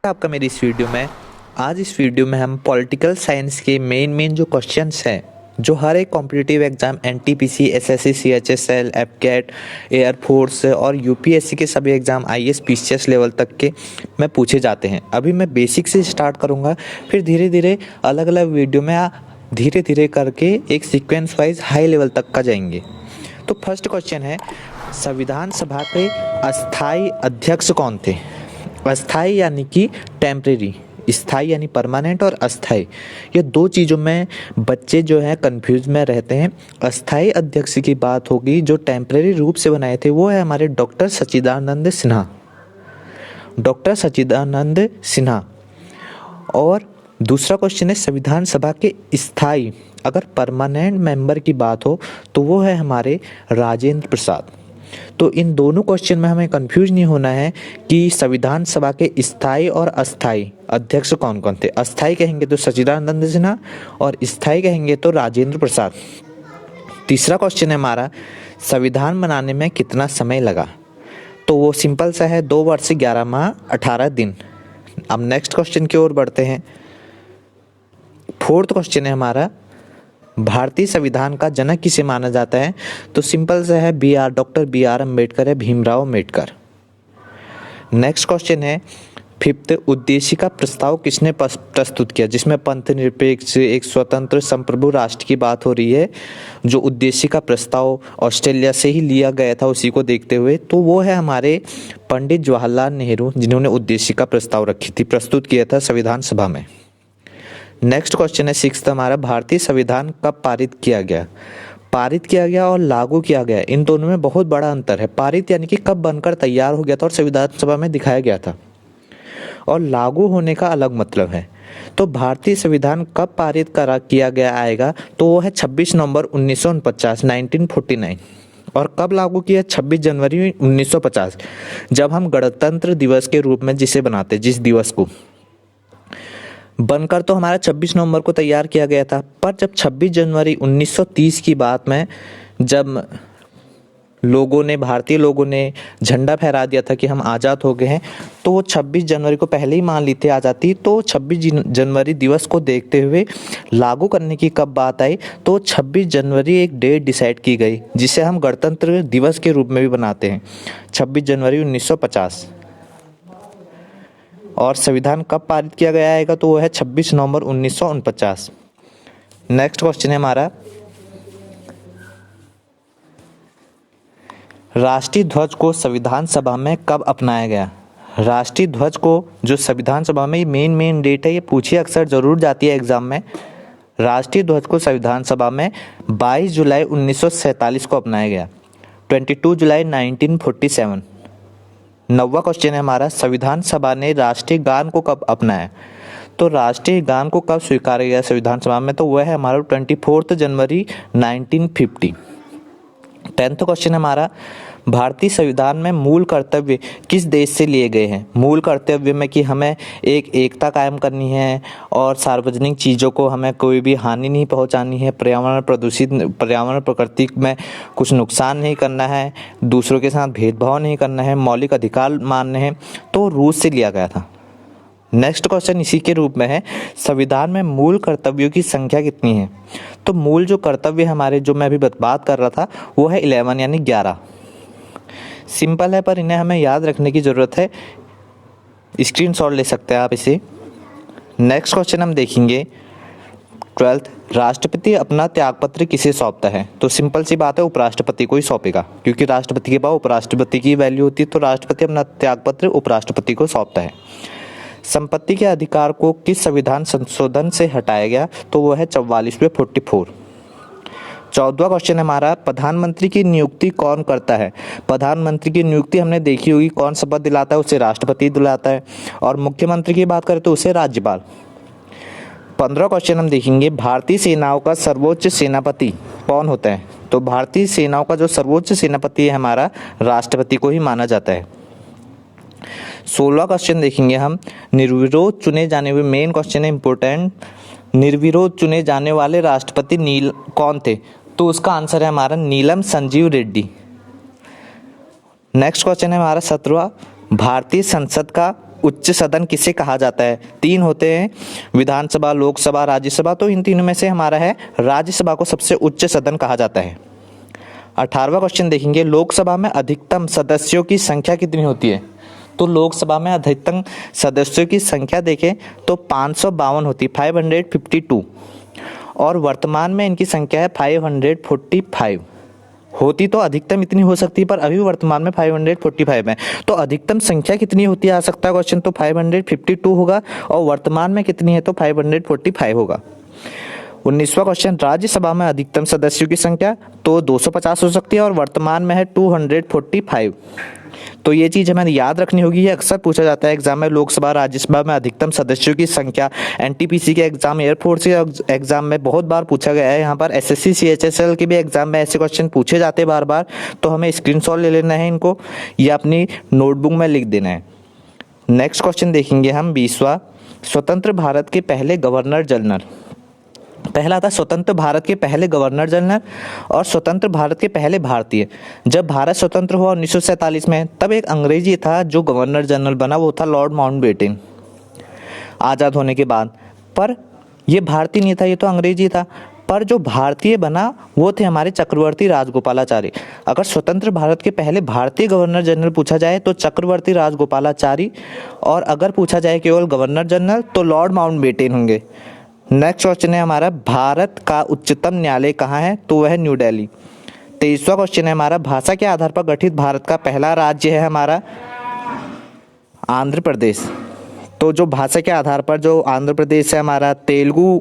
है आपका मेरी इस वीडियो में। आज इस वीडियो में हम पॉलिटिकल साइंस के मेन जो क्वेश्चंस हैं जो हर एक competitive exam NTPC, SSC, CHSL, AFCAT, air force और यूपीएससी के सभी एग्जाम आईएएस, पीसीएस लेवल तक के में पूछे जाते हैं। अभी मैं बेसिक से स्टार्ट करूँगा, फिर धीरे धीरे अलग अलग वीडियो में धीरे धीरे करके एक सीक्वेंस वाइज हाई लेवल तक का जाएंगे। तो फर्स्ट क्वेश्चन है, संविधान सभा के अस्थाई अध्यक्ष कौन थे? अस्थाई यानी कि टेम्परेरी, स्थाई यानी परमानेंट, और अस्थाई ये दो चीज़ों में बच्चे जो हैं कंफ्यूज में रहते हैं। अस्थाई अध्यक्ष की बात होगी, जो टेम्परेरी रूप से बनाए थे वो है हमारे डॉक्टर सच्चिदानंद सिन्हा, डॉक्टर सच्चिदानंद सिन्हा। और दूसरा क्वेश्चन है, संविधान सभा के स्थाई अगर परमानेंट मेंबर की बात हो तो वो है हमारे राजेंद्र प्रसाद। तो इन दोनों क्वेश्चन में हमें कंफ्यूज नहीं होना है कि संविधान सभा के स्थाई और अस्थाई अध्यक्ष कौन कौन थे। अस्थाई कहेंगे तो सच्चिदानंद सिन्हा और स्थाई कहेंगे तो राजेंद्र प्रसाद। तीसरा क्वेश्चन है हमारा, संविधान बनाने में कितना समय लगा? तो वो सिंपल सा है, 2 वर्ष 11 माह 18 दिन। अब नेक्स्ट क्वेश्चन की ओर बढ़ते हैं। फोर्थ क्वेश्चन है हमारा, भारतीय संविधान का जनक किसे माना जाता है? तो सिंपल सा है, डॉक्टर बी आर अम्बेडकर है, भीमराव अम्बेडकर। नेक्स्ट क्वेश्चन है, फिफ्थ, उद्देशिका प्रस्ताव किसने प्रस्तुत किया? जिसमें पंथ निरपेक्ष, एक स्वतंत्र संप्रभु राष्ट्र की बात हो रही है। जो उद्देशिका प्रस्ताव ऑस्ट्रेलिया से ही लिया गया था उसी को देखते हुए, तो वो है हमारे पंडित जवाहरलाल नेहरू, जिन्होंने उद्देशिका प्रस्ताव रखी थी, प्रस्तुत किया था संविधान सभा में। नेक्स्ट क्वेश्चन है सिक्स्थ हमारा, भारतीय संविधान कब पारित किया गया? पारित किया गया और लागू किया गया, इन दोनों में बहुत बड़ा अंतर है। पारित यानी कि कब बनकर तैयार हो गया था और संविधान सभा में दिखाया गया था, और लागू होने का अलग मतलब है। तो भारतीय संविधान कब पारित किया गया आएगा तो वो है 26 नवंबर 1949, 1949। और कब लागू किया? 26 जनवरी 1950, जब हम गणतंत्र दिवस के रूप में जिसे बनाते, जिस दिवस को बनकर तो हमारा 26 नवंबर को तैयार किया गया था, पर जब 26 जनवरी 1930 की बात में जब भारतीय लोगों ने झंडा फहरा दिया था कि हम आज़ाद हो गए हैं, तो वो 26 जनवरी को पहले ही मान ली थी आज़ादी। तो 26 जनवरी दिवस को देखते हुए लागू करने की कब बात आई तो 26 जनवरी एक डेट डिसाइड की गई, जिसे हम गणतंत्र दिवस के रूप में भी बनाते हैं, 26 जनवरी 1950। और संविधान कब पारित किया गया आएगा तो वो है 26 नवंबर 1949। नेक्स्ट क्वेश्चन है हमारा, राष्ट्रीय ध्वज को संविधान सभा में कब अपनाया गया? राष्ट्रीय ध्वज को जो संविधान सभा में मेन डेट है, ये पूछी अक्सर जरूर जाती है एग्जाम में। राष्ट्रीय ध्वज को संविधान सभा में 22 जुलाई 1947 को अपनाया गया, 22 जुलाई 1947। 9वां क्वेश्चन है हमारा, संविधान सभा ने राष्ट्रीय गान को कब अपनाया? तो राष्ट्रीय गान को कब स्वीकारा गया संविधान सभा में? तो वह है हमारा 24 जनवरी 1950। 10th क्वेश्चन है हमारा, भारतीय संविधान में मूल कर्तव्य किस देश से लिए गए हैं? मूल कर्तव्य में कि हमें एकता कायम करनी है और सार्वजनिक चीज़ों को हमें कोई भी हानि नहीं पहुंचानी है, पर्यावरण प्रकृति में कुछ नुकसान नहीं करना है, दूसरों के साथ भेदभाव नहीं करना है, मौलिक अधिकार मानने हैं, तो रूस से लिया गया था। नेक्स्ट क्वेश्चन इसी के रूप में है, संविधान में मूल कर्तव्यों की संख्या कितनी है? तो मूल जो कर्तव्य हमारे, जो मैं अभी बात कर रहा था, वो है 11 यानी 11। सिंपल है पर इन्हें हमें याद रखने की ज़रूरत है, स्क्रीनशॉट ले सकते हैं आप इसे। नेक्स्ट क्वेश्चन हम देखेंगे 12th, राष्ट्रपति अपना त्यागपत्र किसे सौंपता है? तो सिंपल सी बात है, उपराष्ट्रपति को ही सौंपेगा, क्योंकि राष्ट्रपति के बाद उपराष्ट्रपति की वैल्यू होती है, तो राष्ट्रपति अपना त्यागपत्र उपराष्ट्रपति को सौंपता है। संपत्ति के अधिकार को किस संविधान संशोधन से हटाया गया? तो वो है 44वें 44। 14वां क्वेश्चन है हमारा, प्रधानमंत्री की नियुक्ति कौन करता है? प्रधानमंत्री की नियुक्ति हमने देखी होगी, कौन शपथ दिलाता है? उसे राष्ट्रपति दिलाता है। और मुख्यमंत्री की बात करें तो उसे राज्यपाल। 15वां क्वेश्चन हम देखेंगे, भारतीय सेनाओं का सर्वोच्च सेनापति कौन होता है? तो भारतीय सेनाओं का जो सर्वोच्च सेनापति है हमारा, राष्ट्रपति को ही माना जाता है। 16वां क्वेश्चन देखेंगे हम, निर्विरोध चुने जाने हुए, मेन क्वेश्चन है इंपॉर्टेंट, निर्विरोध चुने जाने वाले राष्ट्रपति कौन थे? तो उसका आंसर है हमारा नीलम संजीव रेड्डी। नेक्स्ट क्वेश्चन है हमारा 17वां, भारतीय संसद का उच्च सदन किसे कहा जाता है? 3 होते हैं, विधानसभा, लोकसभा, राज्यसभा। तो इन तीनों में से हमारा है राज्यसभा को सबसे उच्च सदन कहा जाता है। 18वां क्वेश्चन देखेंगे, लोकसभा में अधिकतम सदस्यों की संख्या कितनी होती है? तो लोकसभा में अधिकतम सदस्यों की संख्या देखें तो 552 होती है, 552, और वर्तमान में इनकी संख्या है 545। होती तो अधिकतम इतनी हो सकती है, पर अभी वर्तमान में 545 है। तो अधिकतम संख्या कितनी होती है आ सकता है क्वेश्चन, तो 552 होगा, और वर्तमान में कितनी है तो 545 होगा। 19वां क्वेश्चन, राज्यसभा में अधिकतम सदस्यों की संख्या तो 250 हो सकती है, और वर्तमान में है 245। तो ये चीज़ हमें याद रखनी होगी, ये अक्सर पूछा जाता है एग्जाम में। लोकसभा, राज्यसभा में अधिकतम सदस्यों की संख्या एनटीपीसी के एग्जाम, एयरफोर्स के एग्जाम में बहुत बार पूछा गया है। यहाँ पर एसएससी सीएचएसएल के भी एग्जाम में ऐसे क्वेश्चन पूछे जाते हैं बार बार। तो हमें स्क्रीनशॉट ले लेना है इनको, या अपनी नोटबुक में लिख देना है। नेक्स्ट क्वेश्चन देखेंगे हम 20वां, स्वतंत्र भारत के पहले गवर्नर जनरल। पहला था स्वतंत्र भारत के पहले गवर्नर जनरल और स्वतंत्र भारत के पहले भारतीय। जब भारत स्वतंत्र हुआ 1947 में, तब एक अंग्रेजी था जो गवर्नर जनरल बना, वो था लॉर्ड माउंटबेटन, आज़ाद होने के बाद। पर ये भारतीय नहीं था, ये तो अंग्रेजी था। पर जो भारतीय बना वो थे हमारे चक्रवर्ती राजगोपालाचारी। अगर स्वतंत्र भारत के पहले भारतीय गवर्नर जनरल पूछा जाए तो चक्रवर्ती राजगोपालाचारी, और अगर पूछा जाए केवल गवर्नर जनरल तो लॉर्ड माउंटबेटन होंगे। नेक्स्ट क्वेश्चन है हमारा, भारत का उच्चतम न्यायालय कहाँ है? तो वह है न्यू दिल्ली। 23वां क्वेश्चन है हमारा, भाषा के आधार पर गठित भारत का पहला राज्य है हमारा आंध्र प्रदेश। तो जो भाषा के आधार पर जो आंध्र प्रदेश है हमारा, तेलुगु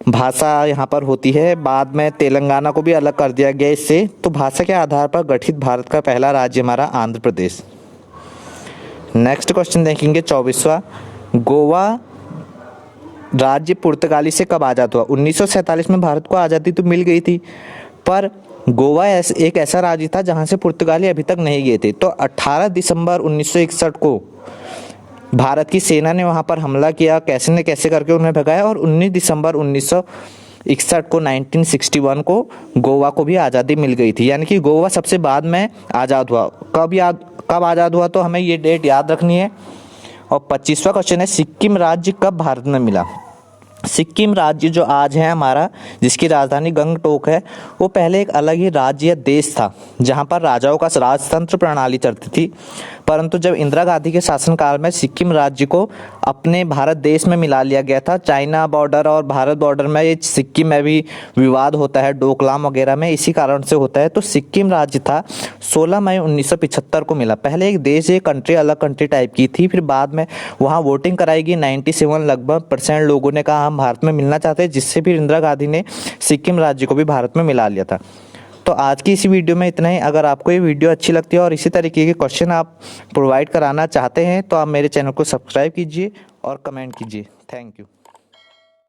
भाषा यहाँ पर होती है, बाद में तेलंगाना को भी अलग कर दिया गया इससे। तो भाषा के आधार पर गठित भारत का पहला राज्य हमारा आंध्र प्रदेश। नेक्स्ट क्वेश्चन देखेंगे 24वां, गोवा राज्य पुर्तगाली से कब आज़ाद हुआ? 1947 में भारत को आज़ादी तो मिल गई थी, पर गोवा एक ऐसा राज्य था जहां से पुर्तगाली अभी तक नहीं गए थे। तो 18 दिसंबर 1961 को भारत की सेना ने वहां पर हमला किया, कैसे न कैसे करके उन्हें भगाया, और 19 दिसंबर 1961 को 1961 को गोवा को भी आज़ादी मिल गई थी। यानी कि गोवा सबसे बाद में आज़ाद हुआ। कब आज़ाद हुआ, तो हमें ये डेट याद रखनी है। और 25वां क्वेश्चन है, सिक्किम राज्य कब भारत में मिला? सिक्किम राज्य जो आज है हमारा, जिसकी राजधानी गंगटोक है, वो पहले एक अलग ही राज्य या देश था जहां पर राजाओं का राजतंत्र प्रणाली चलती थी। परंतु जब इंदिरा गांधी के शासनकाल में सिक्किम राज्य को अपने भारत देश में मिला लिया गया था। चाइना बॉर्डर और भारत बॉर्डर में ये सिक्किम में भी विवाद होता है, डोकलाम वगैरह में, इसी कारण से होता है। तो सिक्किम राज्य था 16 मई 1975 को मिला। पहले एक देश, एक कंट्री, अलग कंट्री टाइप की थी, फिर बाद में वहाँ वोटिंग कराई गई। 97 लगभग % लोगों ने कहा हम भारत में मिलना चाहते हैं, जिससे फिर इंदिरा गांधी ने सिक्किम राज्य को भी भारत में मिला लिया था। तो आज की इसी वीडियो में इतना ही। अगर आपको ये वीडियो अच्छी लगती है और इसी तरीके के क्वेश्चन आप प्रोवाइड कराना चाहते हैं तो आप मेरे चैनल को सब्सक्राइब कीजिए और कमेंट कीजिए। Thank you.